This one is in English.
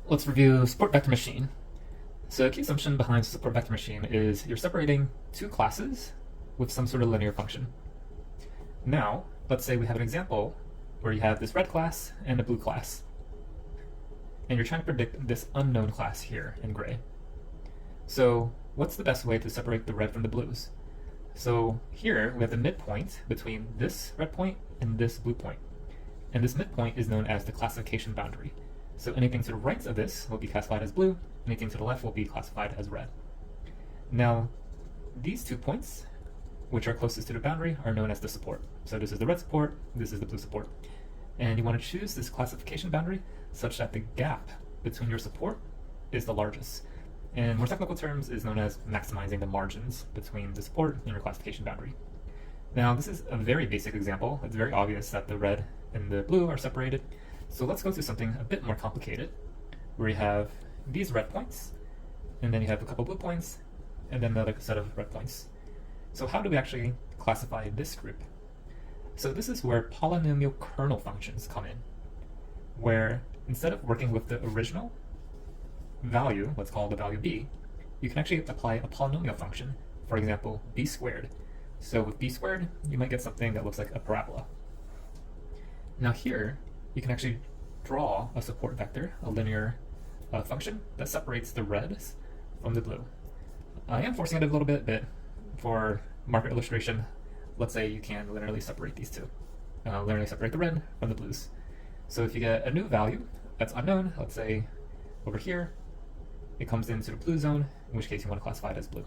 Let's review support vector machine. So a key assumption behind support vector machine is you're separating two classes with some sort of linear function. Now, let's say we have an example where you have this red class and a blue class, and you're trying to predict this unknown class here in gray. So what's the best way to separate the red from the blues? So here we have the midpoint between this red point and this blue point. And this midpoint is known as the classification boundary. So anything to the right of this will be classified as blue, anything to the left will be classified as red. Now, these 2 points, which are closest to the boundary, are known as the support. So this is the red support, this is the blue support. And you want to choose this classification boundary such that the gap between your support is the largest. In more technical terms, is known as maximizing the margins between the support and your classification boundary. Now, this is a very basic example. It's very obvious that the red and the blue are separated. So let's go to something a bit more complicated, where you have these red points, and then you have a couple blue points, and then another set of red points. So how do we actually classify this group? So this is where polynomial kernel functions come in, where instead of working with the original value, let's call the value b, you can actually apply a polynomial function, for example, b squared. So with b squared, you might get something that looks like a parabola. Now here, you can actually draw a support vector, a linear function that separates the reds from the blue. I am forcing it a little bit, but for market illustration, let's say you can linearly separate these two. Linearly separate the red from the blues. So if you get a new value that's unknown, let's say over here, it comes into the blue zone, in which case you want to classify it as blue.